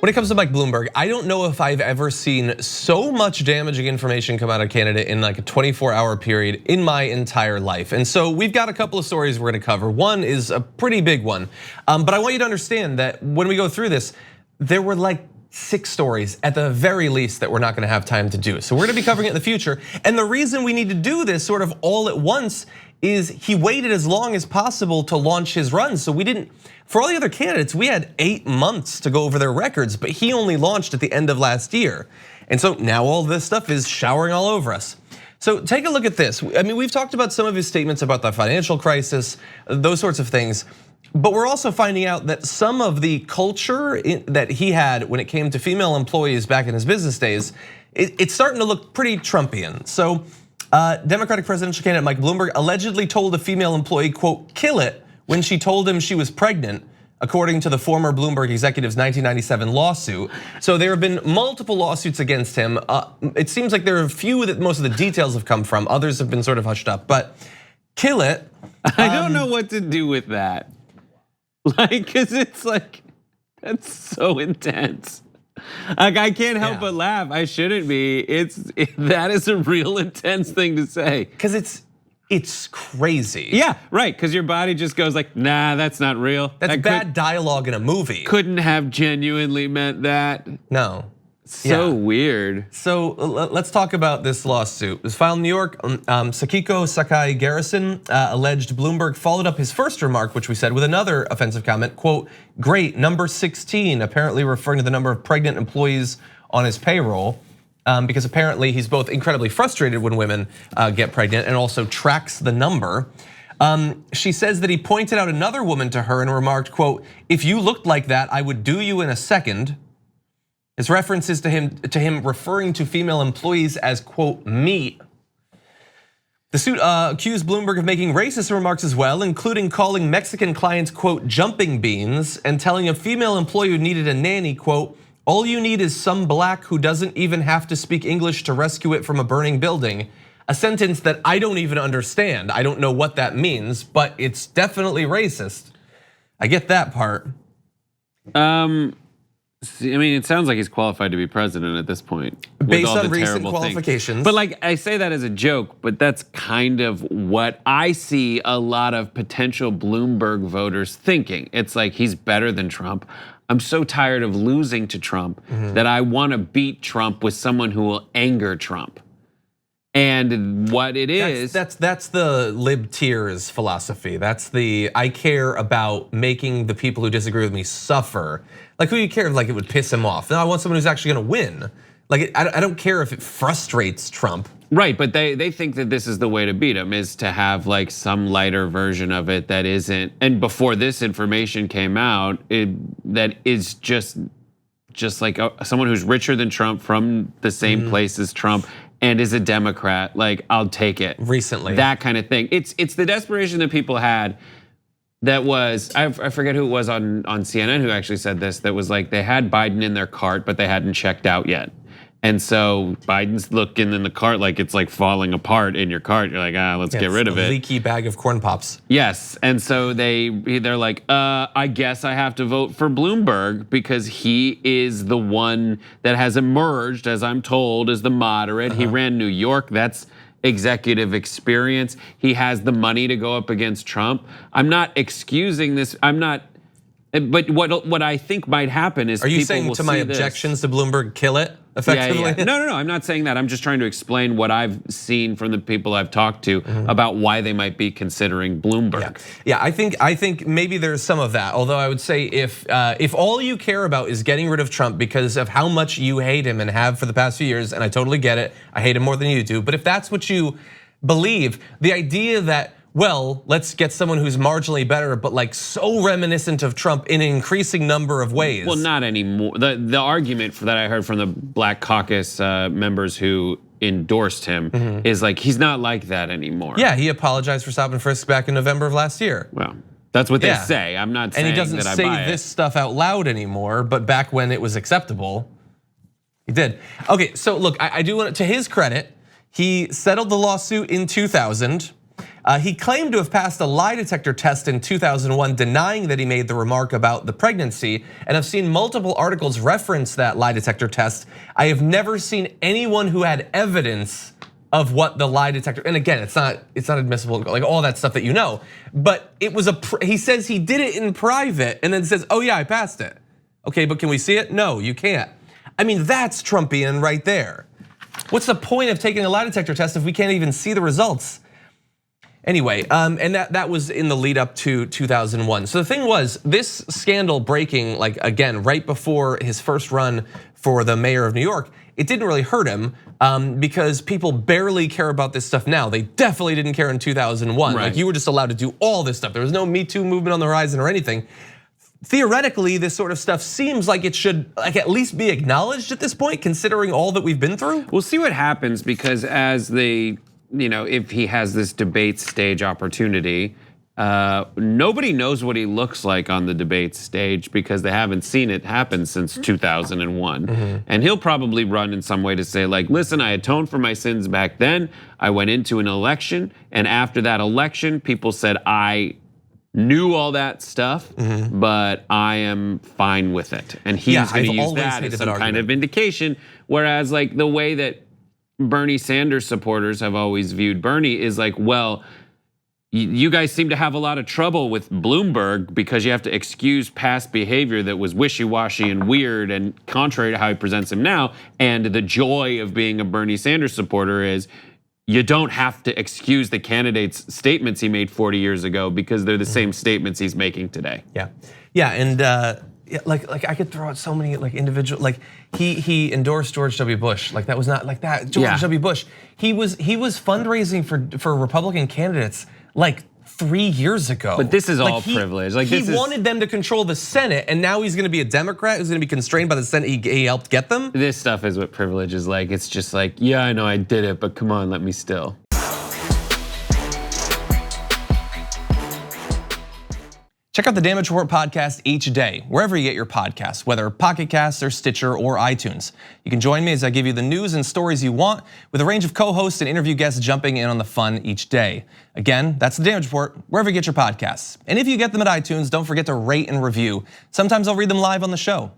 When it comes to Mike Bloomberg, I don't know if I've ever seen so much damaging information come out of a candidate in like a 24-hour period in my entire life. And so we've got a couple of stories we're gonna cover. One is a pretty big one, but I want you to understand that when we go through this, there were like 6 stories at the very least that we're not gonna have time to do. So we're gonna be covering it in the future. And the reason we need to do this sort of all at once is he waited as long as possible to launch his run. So we didn't, for all the other candidates, we had 8 months to go over their records, but he only launched at the end of last year. And so now all this stuff is showering all over us. So take a look at this. I mean, we've talked about some of his statements about the financial crisis, those sorts of things. But we're also finding out that some of the culture that he had when it came to female employees back in his business days, it's starting to look pretty Trumpian. So Democratic presidential candidate Mike Bloomberg allegedly told a female employee, quote, "kill it," when she told him she was pregnant, according to the former Bloomberg executive's 1997 lawsuit. So there have been multiple lawsuits against him. It seems like there are a few that most of the details have come from. Others have been sort of hushed up, but kill it. I don't know what to do with that. Like, cause it's like, that's so intense. Like I can't help but laugh. I shouldn't be. That is a real intense thing to say. Cause it's crazy. Yeah, right. Cause your body just goes like, nah, that's not real. That's bad dialogue in a movie. Couldn't have genuinely meant that. No. So weird. So let's talk about this lawsuit. It was filed in New York. Sakiko Sakai Garrison alleged Bloomberg followed up his first remark, which we said, with another offensive comment, quote, "great, number 16, apparently referring to the number of pregnant employees on his payroll. Because apparently he's both incredibly frustrated when women get pregnant and also tracks the number. She says that he pointed out another woman to her and remarked, quote, "if you looked like that, I would do you in a second." His references to him referring to female employees as, quote, "meat." The suit accused Bloomberg of making racist remarks as well, including calling Mexican clients, quote, "jumping beans," and telling a female employee who needed a nanny, quote, "all you need is some black who doesn't even have to speak English to rescue it from a burning building." A sentence that I don't even understand. I don't know what that means, but it's definitely racist. I get that part. I mean, it sounds like he's qualified to be president at this point. Based on recent qualifications. But like, I say that as a joke, but that's kind of what I see a lot of potential Bloomberg voters thinking. It's like, he's better than Trump. I'm so tired of losing to Trump that I want to beat Trump with someone who will anger Trump. And what it is, that's the lib-tears philosophy. That's the I care about making the people who disagree with me suffer. Like, who do you care if like it would piss him off? No, I want someone who's actually gonna win. Like, I don't care if it frustrates Trump. Right, but they think that this is the way to beat him, is to have like some lighter version of it that isn't. And before this information came out, that is just like someone who's richer than Trump, from the same place as Trump, and is a Democrat. Like, I'll take it. Recently, that kind of thing. It's the desperation that people had. That was, I forget who it was on CNN who actually said this, that was like they had Biden in their cart, but they hadn't checked out yet. And so Biden's looking in the cart like it's like falling apart in your cart. You're like, let's get rid of it. Leaky bag of corn pops. Yes, and so they're like, I guess I have to vote for Bloomberg because he is the one that has emerged, as I'm told, as the moderate. He ran New York, that's executive experience. He has the money to go up against Trump. I'm not excusing this. But what I think might happen is, are you saying to my objections to Bloomberg, kill it effectively? Yeah. No, I'm not saying that. I'm just trying to explain what I've seen from the people I've talked to about why they might be considering Bloomberg. Yeah, I think maybe there's some of that. Although I would say if all you care about is getting rid of Trump because of how much you hate him and have for the past few years, and I totally get it, I hate him more than you do. But if that's what you believe, the idea that, well, let's get someone who's marginally better, but like so reminiscent of Trump in an increasing number of ways. Well, not anymore. The argument for that I heard from the Black Caucus members who endorsed him is like, he's not like that anymore. Yeah, he apologized for stop and frisk back in November of last year. Well, that's what they say. I'm not saying that I buy it. And he doesn't say this stuff out loud anymore, but back when it was acceptable, he did. Okay, so look, I do want to his credit, he settled the lawsuit in 2000. He claimed to have passed a lie detector test in 2001, denying that he made the remark about the pregnancy. And I've seen multiple articles reference that lie detector test. I have never seen anyone who had evidence of what the lie detector, and again, it's not admissible, like all that stuff that you know, but it was he says he did it in private and then says, oh yeah, I passed it. Okay, but can we see it? No, you can't. I mean, that's Trumpian right there. What's the point of taking a lie detector test if we can't even see the results? Anyway, and that was in the lead up to 2001. So the thing was, this scandal breaking, like again, right before his first run for the mayor of New York, it didn't really hurt him because people barely care about this stuff now. They definitely didn't care in 2001. Right. Like you were just allowed to do all this stuff. There was no Me Too movement on the horizon or anything. Theoretically, this sort of stuff seems like it should like at least be acknowledged at this point, considering all that we've been through. We'll see what happens because as they, if he has this debate stage opportunity, nobody knows what he looks like on the debate stage because they haven't seen it happen since 2001. And he'll probably run in some way to say like, listen, I atoned for my sins back then. I went into an election, and after that election, people said I knew all that stuff, but I am fine with it. And he's going to use that as some kind of indication. Whereas like the way that Bernie Sanders supporters have always viewed Bernie is like, well, you guys seem to have a lot of trouble with Bloomberg because you have to excuse past behavior that was wishy-washy and weird and contrary to how he presents him now. And the joy of being a Bernie Sanders supporter is you don't have to excuse the candidate's statements he made 40 years ago because they're the same statements he's making today. Yeah, and like I could throw out so many like individual, like he endorsed George W. Bush, like that was not like that. George W. Bush, he was fundraising for Republican candidates like 3 years ago. But this is all privilege. Like he wanted them to control the Senate, and now he's going to be a Democrat who's going to be constrained by the Senate he helped get them. This stuff is what privilege is like. It's just like, yeah, I know I did it, but come on, let me still. Check out the Damage Report podcast each day, wherever you get your podcasts, whether Pocket Casts or Stitcher or iTunes. You can join me as I give you the news and stories you want, with a range of co-hosts and interview guests jumping in on the fun each day. Again, that's the Damage Report, wherever you get your podcasts. And if you get them at iTunes, don't forget to rate and review. Sometimes I'll read them live on the show.